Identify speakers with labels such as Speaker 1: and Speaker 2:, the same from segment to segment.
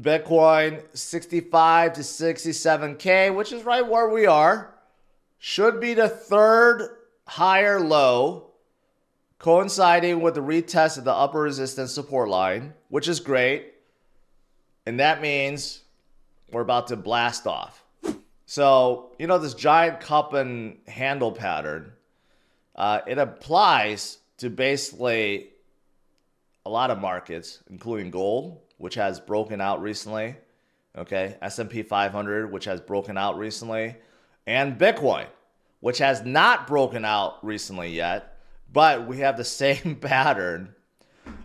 Speaker 1: Bitcoin 65 to 67K, which is right where we are. Should be the third higher low, coinciding with the retest of the upper resistance support line, which is great. And that means we're about to blast off. So, you know, this giant cup and handle pattern, it applies to basically a lot of markets, including gold, which has broken out recently. Okay, S&P 500, which has broken out recently, and Bitcoin, which has not broken out recently yet, but we have the same pattern.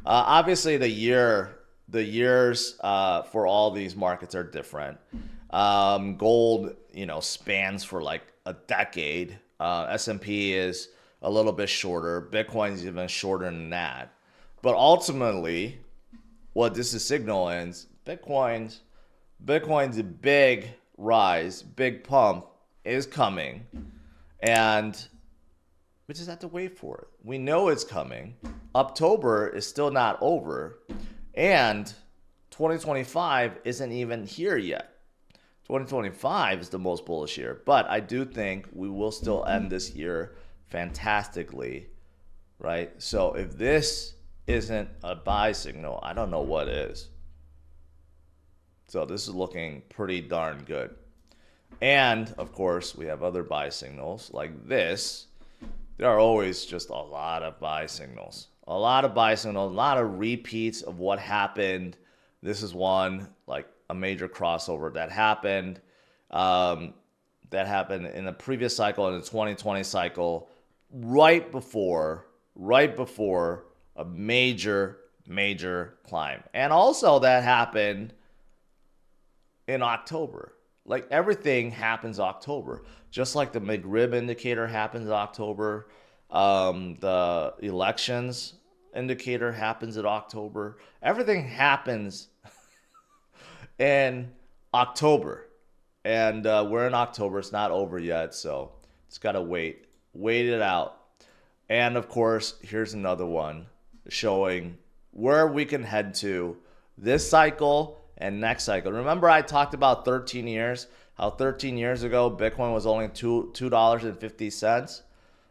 Speaker 1: Obviously, the years for all these markets are different. Gold, you know, spans for like a decade. S&P is a little bit shorter. Bitcoin's even shorter than that. But ultimately, what this is signaling is Bitcoin's big rise, big pump is coming, and we just have to wait for it. We know it's coming. October is still not over, and 2025 isn't even here yet. 2025 is the most bullish year, but I do think we will still end this year fantastically, right? So if this isn't a buy signal, I don't know what is. So this is looking pretty darn good. And of course, we have other buy signals like this. There are always just a lot of buy signals. A lot of buy signals, a lot of repeats of what happened. This is one, like a major crossover that happened. That happened in the previous cycle, in the 2020 cycle, right before a major climb. And also that happened in October. Like everything happens October. Just like the McRib indicator happens in October. The elections indicator happens in October. Everything happens in October. And we're in October. It's not over yet. So it's got to wait. Wait it out. And of course, here's another one showing where we can head to this cycle and next cycle. Remember I talked about 13 years, how 13 years ago Bitcoin was only $2.50.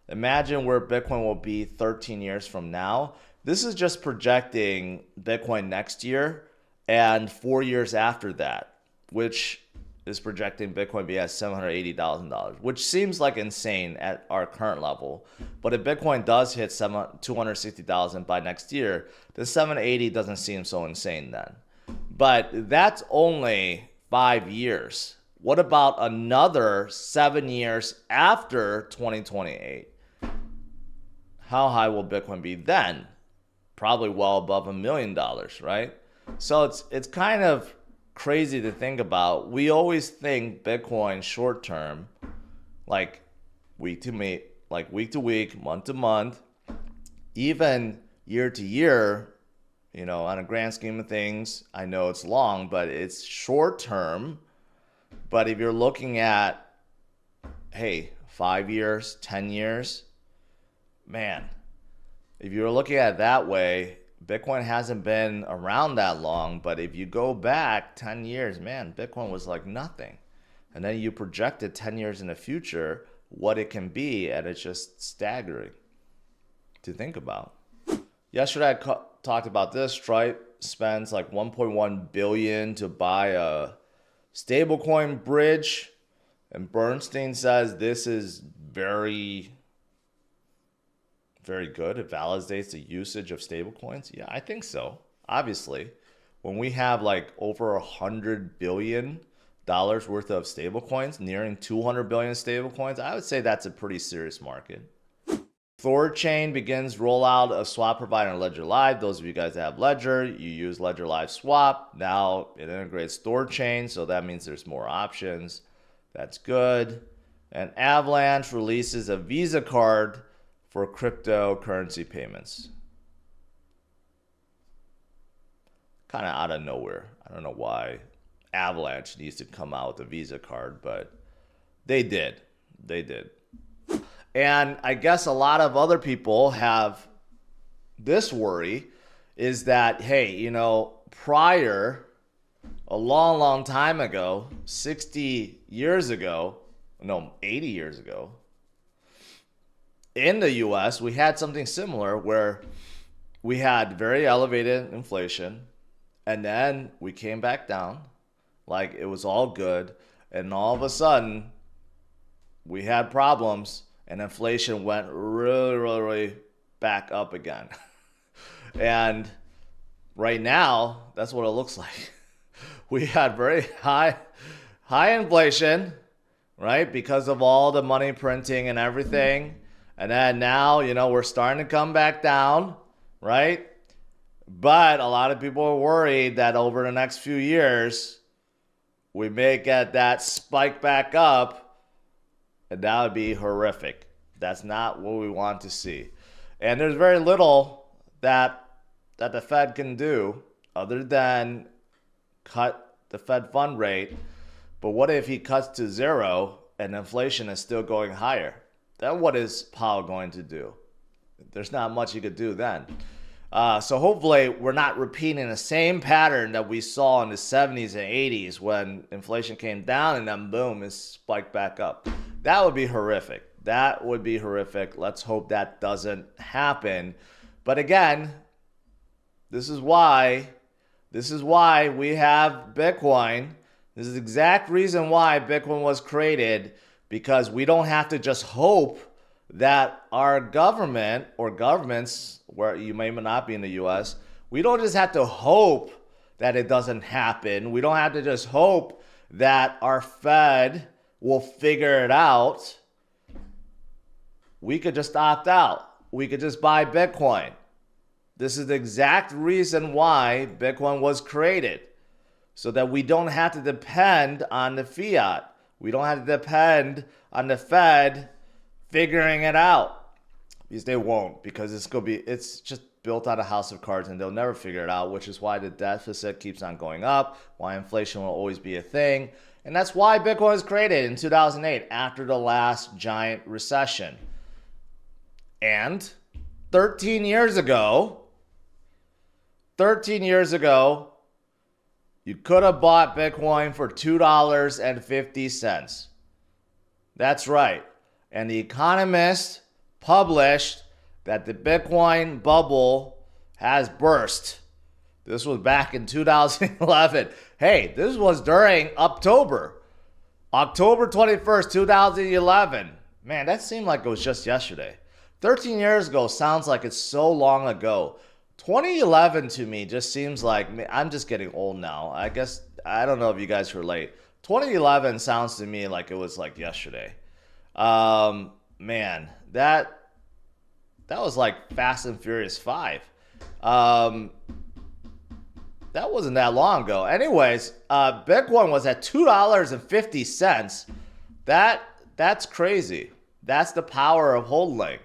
Speaker 1: Imagine where Bitcoin will be 13 years from now. This is just projecting Bitcoin next year and 4 years after that, which is projecting Bitcoin be at $780,000, which seems like insane at our current level. But if Bitcoin does hit 260,000 by next year, the 780 doesn't seem so insane then. But that's only 5 years. What about another 7 years after 2028? How high will Bitcoin be then? Probably well above $1 million, right? So it's kind of crazy to think about. We always think Bitcoin short term, like week to week, month to month, even year to year. You know, on a grand scheme of things, I know it's long, but it's short term. But if you're looking at, hey, 5 years, 10 years, man, if you're looking at it that way, Bitcoin hasn't been around that long. But if you go back 10 years, man, Bitcoin was like nothing. And then you projected 10 years in the future what it can be, and it's just staggering to think about. Yesterday, I talked about this. Stripe spends like $1.1 billion to buy a stablecoin bridge. And Bernstein says this is very, very good. It validates the usage of stablecoins. Yeah, I think so. Obviously, when we have like over $100 billion worth of stablecoins, nearing 200 billion stablecoins, I would say that's a pretty serious market. Thor Chain begins rollout of swap provider on Ledger Live. Those of you guys that have Ledger, you use Ledger Live Swap. Now it integrates Thor Chain, so that means there's more options. That's good. And Avalanche releases a Visa card for cryptocurrency payments. Kind of out of nowhere. I don't know why Avalanche needs to come out with a Visa card, but they did. They did. And I guess a lot of other people have this worry is that, hey, you know, prior a long, long time ago, 60 years ago, no, 80 years ago, in the US, we had something similar where we had very elevated inflation, and then we came back down like it was all good, and all of a sudden we had problems and inflation went really, really, really back up again. And right now, that's what it looks like. We had very high inflation, right? Because of all the money printing and everything. And then now, we're starting to come back down, right? But a lot of people are worried that over the next few years, we may get that spike back up, and that would be horrific. That's not what we want to see. And there's very little that the Fed can do other than cut the Fed fund rate. But what if he cuts to zero and inflation is still going higher? Then what is Powell going to do? There's not much he could do then. So hopefully we're not repeating the same pattern that we saw in the 70s and 80s when inflation came down and then boom, it spiked back up. That would be horrific. That would be horrific. Let's hope that doesn't happen. But again, this is why we have Bitcoin. This is the exact reason why Bitcoin was created, because we don't have to just hope that our government or governments, where you may not be in the US, we don't just have to hope that it doesn't happen. We don't have to just hope that our Fed will figure it out. We could just opt out. We could just buy Bitcoin. This is the exact reason why Bitcoin was created, so that we don't have to depend on the fiat. We don't have to depend on the Fed figuring it out, because they won't, because it's just built out of house of cards and they'll never figure it out, which is why the deficit keeps on going up, why inflation will always be a thing. And that's why Bitcoin was created in 2008 after the last giant recession. And 13 years ago, you could have bought Bitcoin for $2.50. That's right. And The Economist published that the Bitcoin bubble has burst. This was back in 2011. Hey, this was during October 21st, 2011. Man, that seemed like it was just yesterday. 13 years ago sounds like it's so long ago. 2011 to me just seems like, I'm just getting old now. I guess, I don't know if you guys relate. 2011 sounds to me like it was like yesterday. Man, that was like Fast and Furious 5. That wasn't that long ago. Anyways, Bitcoin was at $2.50. That's crazy. That's the power of holding.